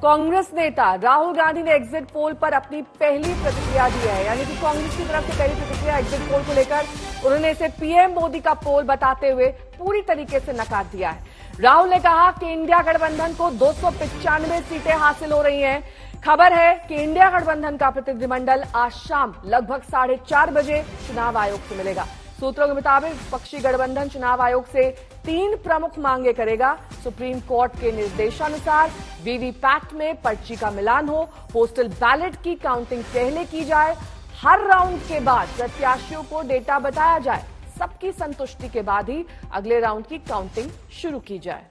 कांग्रेस नेता राहुल गांधी ने exit poll पर अपनी पहली प्रतिक्रिया दी है, यानी कि कांग्रेस की तरफ से पहली प्रतिक्रिया एग्जिट पोल को लेकर उन्होंने इसे पीएम मोदी का पोल बताते हुए पूरी तरीके से नकार दिया है। राहुल ने कहा कि इंडिया गठबंधन को 295 सीटें हासिल हो रही हैं। खबर है कि इंडिया गठबंधन का प्रतिनिधिमंडल आज शाम लगभग 4:30 बजे चुनाव आयोग से मिलेगा। सूत्रों के मुताबिक विपक्षी गठबंधन चुनाव आयोग से 3 प्रमुख मांगे करेगा। सुप्रीम कोर्ट के निर्देशानुसार वीवीपैट में पर्ची का मिलान हो, पोस्टल बैलेट की काउंटिंग पहले की जाए, हर राउंड के बाद प्रत्याशियों को डेटा बताया जाए, सबकी संतुष्टि के बाद ही अगले राउंड की काउंटिंग शुरू की जाए।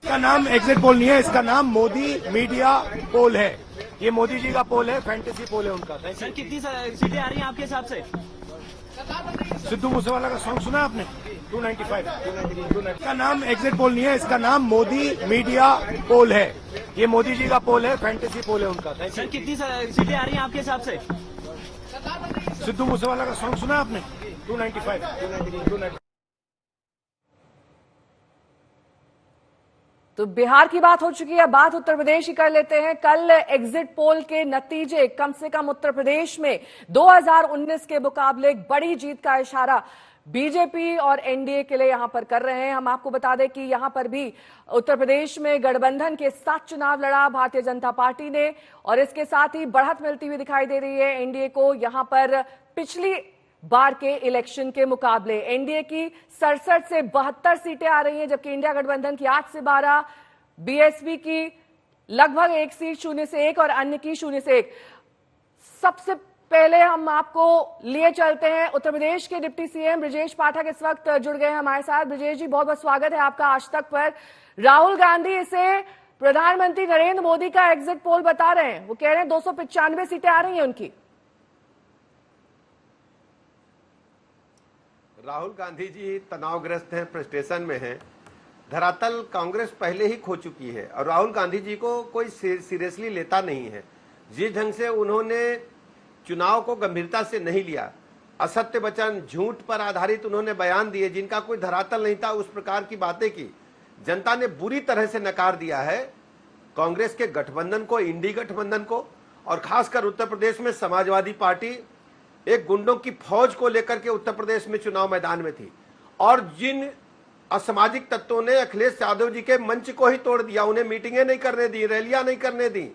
इसका नाम एग्जिट पोल नहीं है, इसका नाम मोदी मीडिया पोल है। ये मोदी जी का पोल है, फैंटेसी पोल है उनका। सर कितनी सीटें आ रही हैं आपके हिसाब से? सिद्धू मूसेवाला का सॉन्ग सुना आपने? 295। इसका नाम एग्जिट पोल नहीं है, इसका नाम मोदी मीडिया पोल है। ये मोदी जी का पोल है, फैंटेसी पोल है उनका। सर कितनी सीटें आ रही हैं आपके हिसाब से? सिद्धू मूसेवाला का सॉन्ग सुना आपने? 295। तो बिहार की बात हो चुकी है, बात उत्तर प्रदेश की कर लेते हैं। कल एग्जिट पोल के नतीजे कम से कम उत्तर प्रदेश में 2019 के मुकाबले एक बड़ी जीत का इशारा बीजेपी और एनडीए के लिए यहां पर कर रहे हैं। हम आपको बता दें कि यहां पर भी उत्तर प्रदेश में गठबंधन के साथ चुनाव लड़ा भारतीय जनता पार्टी ने, और इसके साथ ही बढ़त मिलती हुई दिखाई दे रही है एनडीए को। यहां पर पिछली बार के इलेक्शन के मुकाबले एनडीए की 67 से 72 सीटें आ रही हैं, जबकि इंडिया गठबंधन की 8 से 12, बीएसपी की लगभग 1 सीट 0 से 1 और अन्य की 0 से 1। सबसे पहले हम आपको लिए चलते हैं उत्तर प्रदेश के डिप्टी सीएम ब्रजेश पाठक इस वक्त जुड़ गए हैं हमारे साथ। ब्रजेश जी, बहुत बहुत स्वागत है आपका आज तक पर। राहुल गांधी इसे प्रधानमंत्री नरेंद्र मोदी का एग्जिट पोल बता रहे हैं, वो कह रहे हैं 295 सीटें आ रही हैं उनकी। राहुल गांधी जी तनावग्रस्त हैं, फ्रस्ट्रेशन में हैं। धरातल कांग्रेस पहले ही खो चुकी है और राहुल गांधी जी को कोई सीरियसली लेता नहीं है। जिस ढंग से उन्होंने चुनाव को गंभीरता से नहीं लिया, असत्य वचन, झूठ पर आधारित उन्होंने बयान दिए जिनका कोई धरातल नहीं था, उस प्रकार की बातें की, जनता ने बुरी तरह से नकार दिया है कांग्रेस के गठबंधन को, इंडी गठबंधन को। और खासकर उत्तर प्रदेश में समाजवादी पार्टी एक गुंडों की फौज को लेकर के उत्तर प्रदेश में चुनाव मैदान में थी, और जिन असामाजिक तत्वों ने अखिलेश यादव जी के मंच को ही तोड़ दिया, उन्हें मीटिंगें नहीं करने दी, रैलियां नहीं करने दी।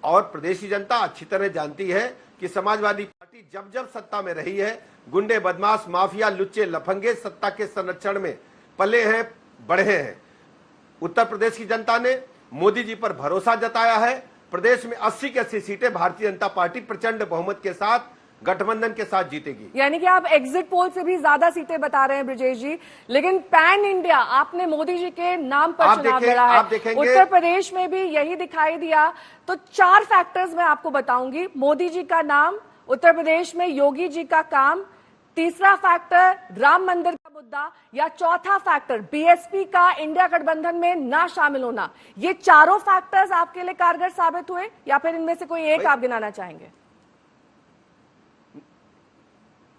और प्रदेश की जनता अच्छी तरह जानती है कि समाजवादी पार्टी जब जब सत्ता में रही है, गुंडे, बदमाश, माफिया, लुच्चे, लफंगे सत्ता के संरक्षण में पले हैं, बढ़े हैं। उत्तर प्रदेश की जनता ने मोदी जी पर भरोसा जताया है। प्रदेश में 80 की 80 सीटें भारतीय जनता पार्टी प्रचंड बहुमत के साथ गठबंधन के साथ जीतेगी। यानी कि आप एग्जिट पोल से भी ज्यादा सीटें बता रहे हैं ब्रजेश जी, लेकिन पैन इंडिया आपने मोदी जी के नाम पर चुनाव लड़ा है, उत्तर प्रदेश में भी यही दिखाई दिया। तो 4 फैक्टर्स मैं आपको बताऊंगी, मोदी जी का नाम, उत्तर प्रदेश में योगी जी का काम, तीसरा फैक्टर राम मंदिर का मुद्दा, या चौथा फैक्टर बीएसपी का इंडिया गठबंधन में ना शामिल होना। ये चारों फैक्टर्स आपके लिए कारगर साबित हुए या फिर इनमें से कोई एक आप गिनाना चाहेंगे?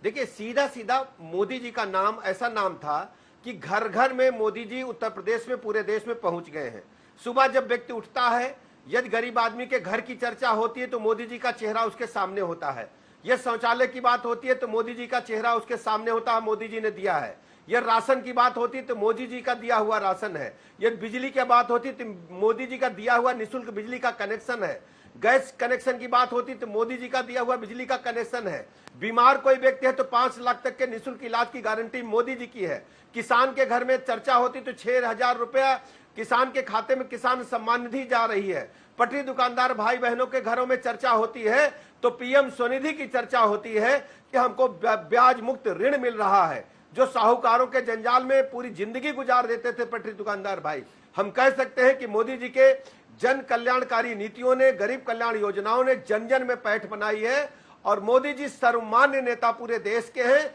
देखिए, सीधा सीधा मोदी जी का नाम ऐसा नाम था कि घर घर में मोदी जी उत्तर प्रदेश में, पूरे देश में पहुंच गए हैं। सुबह जब व्यक्ति उठता है, यदि गरीब आदमी के घर की चर्चा होती है तो मोदी जी का चेहरा उसके सामने होता है। यह शौचालय की बात होती है तो मोदी जी का चेहरा उसके सामने होता है, मोदी जी ने दिया है। यह राशन की बात होती है तो मोदी जी का दिया हुआ राशन है। यदि बिजली की बात होती है तो मोदी जी का दिया हुआ निःशुल्क बिजली का कनेक्शन है। गैस कनेक्शन की बात होती तो मोदी जी का दिया हुआ बिजली का कनेक्शन है। बीमार कोई व्यक्ति है तो 5 लाख तक के निःशुल्क इलाज की गारंटी मोदी जी की है। किसान के घर में चर्चा होती तो 6,000 रुपया किसान के खाते में किसान सम्मान निधि जा रही है। पटरी दुकानदार भाई बहनों के घरों में चर्चा होती है तो पीएम स्वनिधि की चर्चा होती है कि हमको ब्याज मुक्त ऋण मिल रहा है। जो साहूकारों के जंजाल में पूरी जिंदगी गुजार देते थे पटरी दुकानदार भाई, हम कह सकते हैं कि मोदी जी के जन कल्याणकारी नीतियों ने, गरीब कल्याण योजनाओं ने जन जन में पैठ बनाई है। और मोदी जी सर्वमान्य नेता पूरे देश के हैं।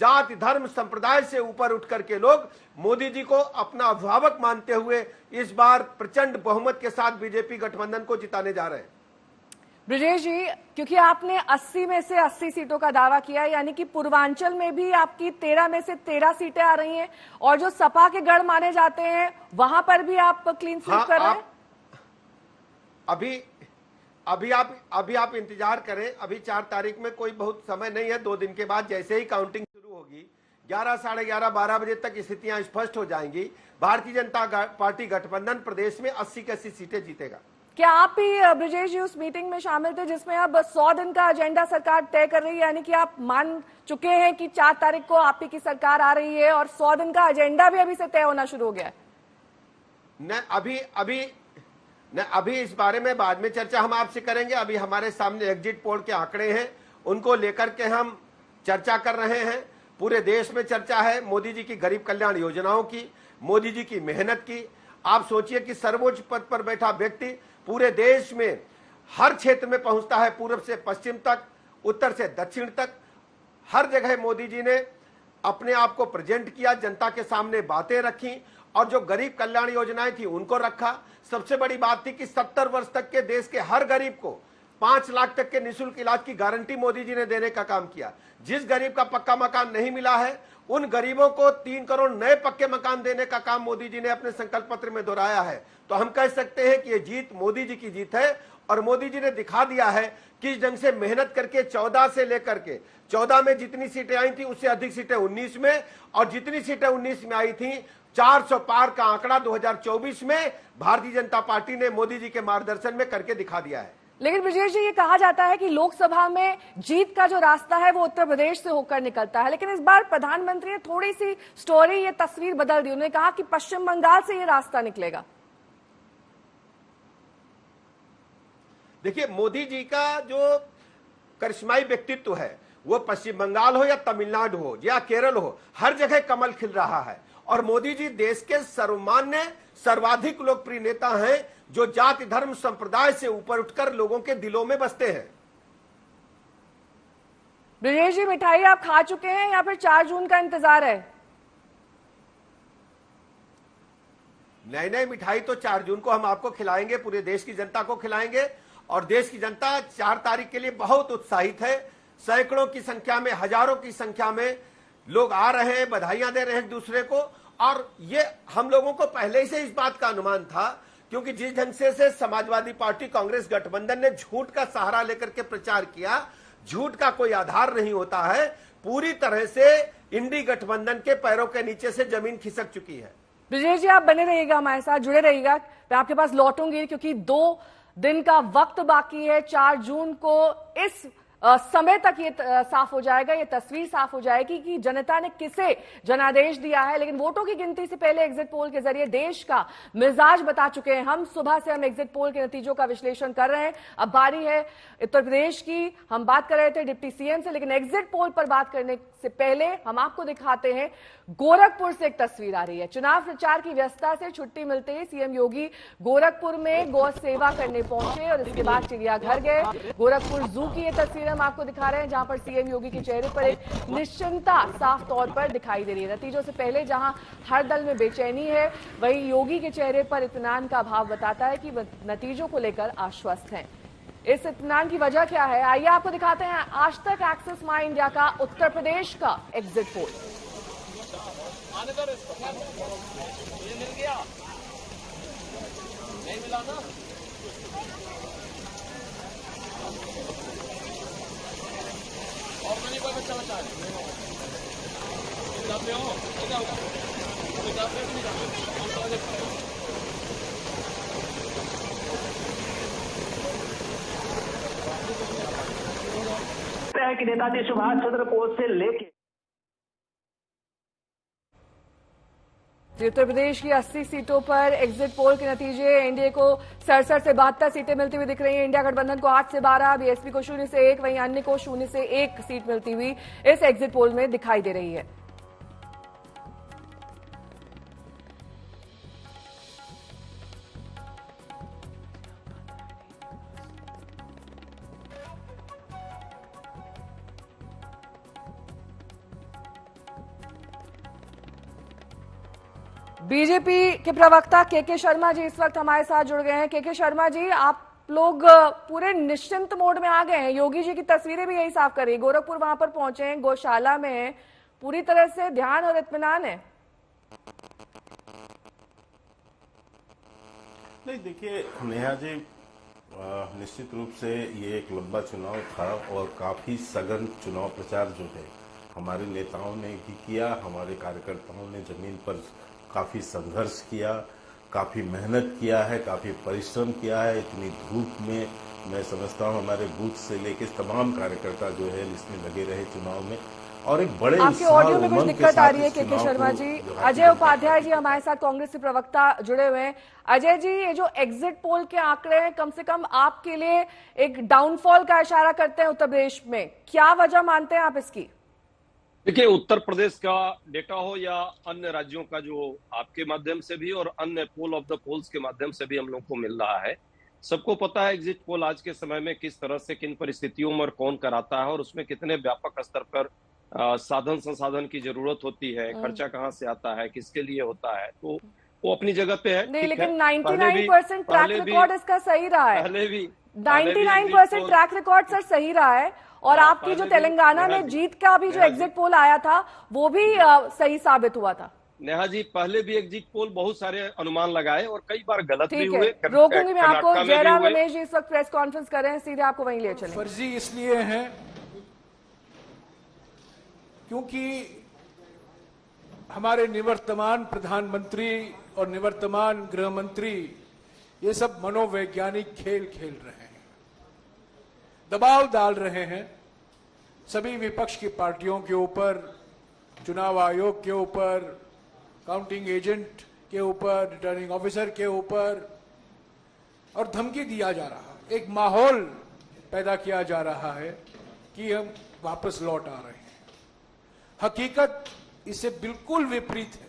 जाति, धर्म, संप्रदाय से ऊपर उठ करके लोग मोदी जी को अपना अभिभावक मानते हुए इस बार प्रचंड बहुमत के साथ बीजेपी गठबंधन को जिताने जा रहे हैं। ब्रजेश जी, क्योंकि आपने 80 में से 80 सीटों का दावा किया, यानी कि पूर्वांचल में भी आपकी 13 में से 13 सीटें आ रही हैं, और जो सपा के गढ़ माने जाते हैं वहां पर भी आप क्लीन स्वीप कर रहे हैं। अभी आप इंतजार करें। अभी 4 तारीख में कोई बहुत समय नहीं है। 2 दिन के बाद जैसे ही काउंटिंग शुरू होगी, 11, साढ़े 11, 12 बजे तक स्थितियां स्पष्ट हो जाएंगी। भारतीय जनता पार्टी गठबंधन प्रदेश में 80 की 80 सीटें जीतेगा। क्या आप भी ब्रजेश जी उस मीटिंग में शामिल थे जिसमें अब 100 दिन का एजेंडा सरकार तय कर रही है, यानी कि आप मान चुके हैं कि 4 तारीख को आप ही की सरकार आ रही है और 100 दिन का एजेंडा भी अभी से तय होना शुरू हो गया है? अभी इस बारे में बाद में चर्चा हम आपसे करेंगे। अभी हमारे सामने एग्जिट पोल के आंकड़े हैं, उनको लेकर के हम चर्चा कर रहे हैं। पूरे देश में चर्चा है मोदी जी की गरीब कल्याण योजनाओं की, मोदी जी की मेहनत की। आप सोचिए कि सर्वोच्च पद पर बैठा व्यक्ति पूरे देश में हर क्षेत्र में पहुंचता है, पूर्व से पश्चिम तक, उत्तर से दक्षिण तक। हर जगह मोदी जी ने अपने आप को प्रेजेंट किया, जनता के सामने बातें रखी और जो गरीब कल्याण योजनाएं थी उनको रखा। सबसे बड़ी बात थी कि 70 वर्ष तक के देश के हर गरीब को 5 लाख तक के निःशुल्क इलाज की गारंटी मोदी जी ने देने का काम किया। जिस गरीब का पक्का मकान नहीं मिला है, उन गरीबों को 3 करोड़ नए पक्के मकान देने का काम मोदी जी ने अपने संकल्प पत्र में दोहराया है। तो हम कह सकते हैं कि ये जीत मोदी जी की जीत है और मोदी जी ने दिखा दिया है किस ढंग से मेहनत करके 14 से लेकर के 14 में जितनी सीटें आई थी उससे अधिक सीटें 19 में, और जितनी सीटें 19 में आई थी 400 पार का आंकड़ा 2024 में भारतीय जनता पार्टी ने मोदी जी के मार्गदर्शन में करके दिखा दिया है। लेकिन ब्रजेश जी, ये कहा जाता है कि लोकसभा में जीत का जो रास्ता है वो उत्तर प्रदेश से होकर निकलता है, लेकिन इस बार प्रधानमंत्री ने थोड़ी सी स्टोरी, ये तस्वीर बदल दी। उन्होंने कहा कि पश्चिम बंगाल से ये रास्ता निकलेगा। देखिए, मोदी जी का जो करिश्माई व्यक्तित्व है, वो पश्चिम बंगाल हो या तमिलनाडु हो या केरल हो, हर जगह कमल खिल रहा है। और मोदी जी देश के सर्वमान्य सर्वाधिक लोकप्रिय नेता हैं जो जाति धर्म संप्रदाय से ऊपर उठकर लोगों के दिलों में बसते हैं। ब्रजेश जी, मिठाई आप खा चुके हैं या फिर 4 जून का इंतजार है? नई मिठाई तो 4 जून को हम आपको खिलाएंगे, पूरे देश की जनता को खिलाएंगे। और देश की जनता 4 तारीख के लिए बहुत उत्साहित है। सैकड़ों की संख्या में, हजारों की संख्या में लोग आ रहे हैं, बधाइयां दे रहे हैं एक दूसरे को। और ये हम लोगों को पहले से इस बात का अनुमान था, क्योंकि जिस ढंग से समाजवादी पार्टी कांग्रेस गठबंधन ने झूठ का सहारा लेकर के प्रचार किया, झूठ का कोई आधार नहीं होता है। पूरी तरह से इंडी गठबंधन के पैरों के नीचे से जमीन खिसक चुकी है। ब्रजेश जी, आप बने रहिएगा, हमारे साथ जुड़े रहिएगा। मैं आपके पास लौटूंगी क्योंकि 2 दिन का वक्त बाकी है। 4 जून को इस समय तक ये साफ हो जाएगा, ये तस्वीर साफ हो जाएगी कि जनता ने किसे जनादेश दिया है। लेकिन वोटों की गिनती से पहले एग्जिट पोल के जरिए देश का मिजाज बता चुके हैं हम। सुबह से हम एग्जिट पोल के नतीजों का विश्लेषण कर रहे हैं। अब बारी है उत्तर प्रदेश की। हम बात कर रहे थे डिप्टी सीएम से, लेकिन एग्जिट पोल पर बात करने से पहले हम आपको दिखाते हैं गोरखपुर से एक तस्वीर आ रही है। चुनाव प्रचार की व्यस्तता से छुट्टी मिलते ही सीएम योगी गोरखपुर में गौ सेवा करने पहुंचे और इसके बाद चिड़ियाघर गए। गोरखपुर जू की ये तस्वीर हम आपको दिखा रहे हैं, जहां पर सीएम योगी के चेहरे पर एक निश्चिंतता साफ तौर पर दिखाई दे रही है। नतीजों से पहले जहां हर दल में बेचैनी है, वहीं योगी के चेहरे पर इत्मीनान का भाव बताता है कि वह नतीजों को लेकर आश्वस्त हैं। इस इत्मीनान की वजह क्या है, आइए आपको दिखाते हैं आज तक एक्सिस माई इंडिया का उत्तर प्रदेश का एग्जिट पोल। ये मिल गया, नहीं मिला ना? और मैंने कोई बच्चा बचा है किताब पे हो, किताब पे नहीं है कि नेताजी सुभाष चंद्र बोस से लेके उत्तर प्रदेश की 80 सीटों पर एग्जिट पोल के नतीजे। एनडीए को 67 से 72 सीटें मिलती हुई दिख रही हैं। इंडिया गठबंधन को 8 से 12, बीएसपी को 0 से 1, वहीं अन्य को 0 से 1 सीट मिलती हुई इस एग्जिट पोल में दिखाई दे रही है। बीजेपी के प्रवक्ता के शर्मा जी इस वक्त हमारे साथ जुड़ गए हैं। के शर्मा जी, आप लोग पूरे निश्चिंत मोड में आ गए हैं। योगी जी की तस्वीरें भी यही साफ कर रही है। गोरखपुर वहां पर पहुंचे हैं, गौशाला में हैं, पूरी तरह से ध्यान और इत्मीनान है। नहीं, देखिए नेहा जी, निश्चित रूप से ये एक लंबा चुनाव था और काफी सघन चुनाव प्रचार जो है हमारे नेताओं ने भी किया, हमारे कार्यकर्ताओं ने जमीन पर काफी संघर्ष किया, काफी मेहनत किया है, काफी परिश्रम किया है। इतनी धूप में मैं समझता हूँ हमारे बूथ से लेकर तमाम कार्यकर्ता जो है इसमें लगे रहे चुनाव में, और एक बड़े आपके ऑडियो में कुछ दिक्कत आ रही है के शर्मा जी। अजय उपाध्याय जी हमारे साथ कांग्रेस के प्रवक्ता जुड़े हुए हैं। अजय जी, ये जो एग्जिट पोल के आंकड़े हैं कम से कम आपके लिए एक डाउनफॉल का इशारा करते हैं उत्तर प्रदेश में, क्या वजह मानते हैं आप इसकी? देखिए, उत्तर प्रदेश का डेटा हो या अन्य राज्यों का जो आपके माध्यम से भी और अन्य पोल ऑफ द पोल्स के माध्यम से भी हम लोग को मिल रहा है, सबको पता है एग्जिट पोल आज के समय में किस तरह से, किन परिस्थितियों में और कौन कराता है और उसमें कितने व्यापक स्तर पर साधन संसाधन की जरूरत होती है, खर्चा कहाँ से आता है, किसके लिए होता है, तो वो अपनी जगह पे है। नहीं, लेकिन 99% ट्रैक रिकॉर्ड इसका सही रहा है। 99% ट्रैक रिकॉर्ड सर सही रहा है, और आपकी जो तेलंगाना में जीत का भी जो एग्जिट पोल आया था वो भी सही साबित हुआ था। नेहा जी, पहले भी एग्जिट पोल बहुत सारे अनुमान लगाए और कई बार गलत भी हुए। रोकूंगी मैं आपको। जयराम रमेश जी इस वक्त प्रेस कॉन्फ्रेंस कर रहे हैं, सीधे आपको वहीं ले चलें। फर्जी इसलिए है क्योंकि हमारे निवर्तमान प्रधानमंत्री और निवर्तमान गृह मंत्री ये सब मनोवैज्ञानिक खेल खेल रहे हैं, दबाव डाल रहे हैं सभी विपक्ष की पार्टियों के ऊपर, चुनाव आयोग के ऊपर, काउंटिंग एजेंट के ऊपर, रिटर्निंग ऑफिसर के ऊपर, और धमकी दिया जा रहा है, एक माहौल पैदा किया जा रहा है कि हम वापस लौट आ रहे हैं। हकीकत इससे बिल्कुल विपरीत है,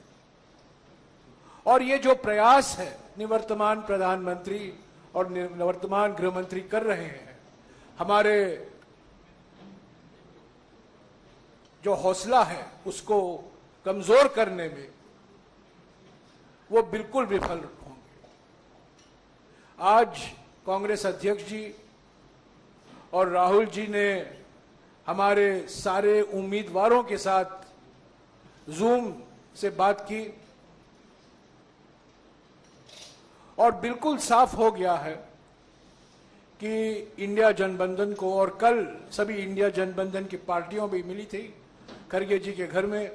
और ये जो प्रयास है निवर्तमान प्रधानमंत्री और निवर्तमान गृह मंत्री कर रहे हैं, हमारे जो हौसला है उसको कमजोर करने में वो बिल्कुल विफल होंगे। आज कांग्रेस अध्यक्ष जी और राहुल जी ने हमारे सारे उम्मीदवारों के साथ जूम से बात की और बिल्कुल साफ हो गया है कि इंडिया जनबंधन को, और कल सभी इंडिया जनबंधन की पार्टियों भी मिली थी खड़गे जी के घर में,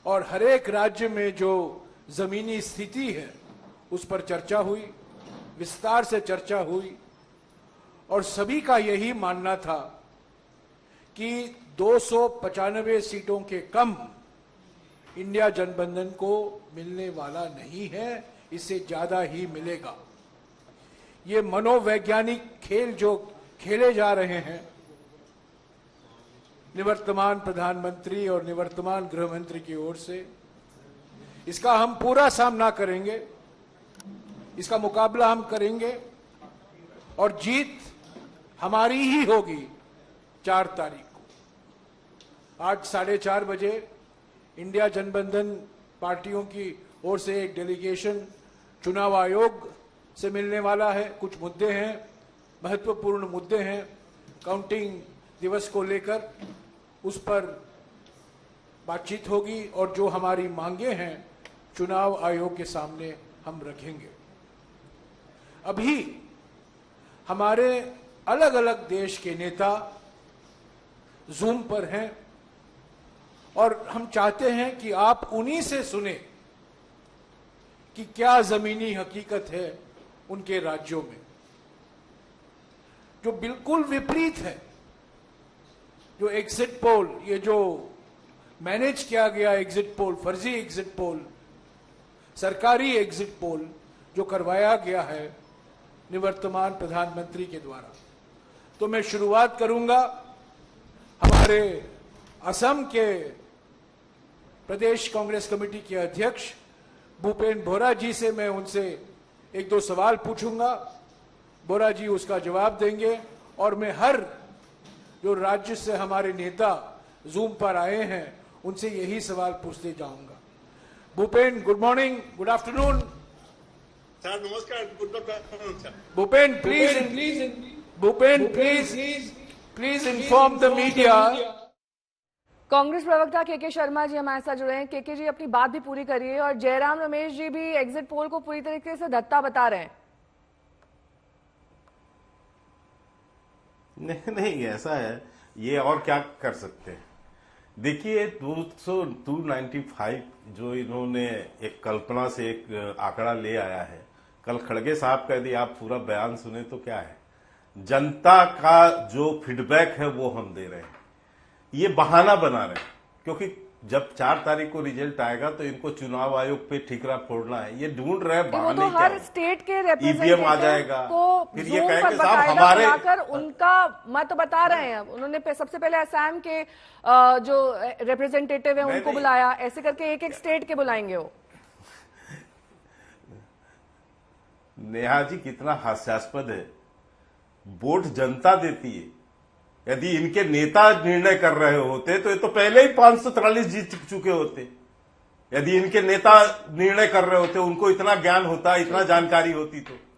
और हर एक राज्य में जो जमीनी स्थिति है उस पर चर्चा हुई, विस्तार से चर्चा हुई, और सभी का यही मानना था कि 295 सीटों के कम इंडिया जनबंधन को मिलने वाला नहीं है, इससे ज्यादा ही मिलेगा। ये मनोवैज्ञानिक खेल जो खेले जा रहे हैं निवर्तमान प्रधानमंत्री और निवर्तमान गृह मंत्री की ओर से, इसका हम पूरा सामना करेंगे, इसका मुकाबला हम करेंगे, और जीत हमारी ही होगी 4 तारीख को। आज 4:30 बजे इंडिया जनबंधन पार्टियों की ओर से एक डेलीगेशन चुनाव आयोग से मिलने वाला है। कुछ मुद्दे हैं, महत्वपूर्ण मुद्दे हैं काउंटिंग दिवस को लेकर, उस पर बातचीत होगी, और जो हमारी मांगे हैं चुनाव आयोग के सामने हम रखेंगे। अभी हमारे अलग अलग देश के नेता जूम पर हैं, और हम चाहते हैं कि आप उन्हीं से सुने कि क्या जमीनी हकीकत है उनके राज्यों में, जो बिल्कुल विपरीत है। जो एग्जिट पोल, ये जो मैनेज किया गया एग्जिट पोल, फर्जी एग्जिट पोल, सरकारी एग्जिट पोल जो करवाया गया है निवर्तमान प्रधानमंत्री के द्वारा। तो मैं शुरुआत करूंगा हमारे असम के प्रदेश कांग्रेस कमेटी के अध्यक्ष भूपेन बोहरा जी से। मैं उनसे 1-2 सवाल पूछूंगा, बोहरा जी उसका जवाब देंगे, और मैं हर जो राज्य से हमारे नेता जूम पर आए हैं उनसे यही सवाल पूछते जाऊंगा। Bhupen, good morning, good afternoon. Sir নমস্কার, good afternoon sir. Bhupen please inform the media. Congress प्रवक्ता केके शर्मा जी हमारे साथ जुड़े हैं। केके जी, अपनी बात भी पूरी करिए। और जयराम रमेश जी भी एग्जिट पोल को पूरी तरीके से धत्ता बता रहे हैं। नहीं ऐसा है, ये और क्या कर सकते हैं। देखिए 295 जो इन्होंने एक कल्पना से एक आंकड़ा ले आया है, कल खड़गे साहब का यदि आप पूरा बयान सुने तो क्या है, जनता का जो फीडबैक है वो हम दे रहे हैं, ये बहाना बना रहे हैं। क्योंकि जब 4 तारीख को रिजल्ट आएगा तो इनको चुनाव आयोग पे ठीकरा फोड़ना है, ये ढूंढ रहे हैं बहाने। वो तो हर स्टेट के ईवीएम आ जाएगा को फिर ये Zoom कहेंगे पर साहब बकायदा हमारे बुलाकर उनका मत बता रहे हैं। उन्होंने सबसे पहले असम के जो रिप्रेजेंटेटिव है उनको बुलाया, ऐसे करके एक एक स्टेट के बुलाएंगे वो। नेहा जी कितना हास्यास्पद है, वोट जनता देती है। यदि इनके नेता निर्णय कर रहे होते तो ये तो पहले ही 543 जीत चुके होते। यदि इनके नेता निर्णय कर रहे होते, उनको इतना ज्ञान होता, इतना जानकारी होती तो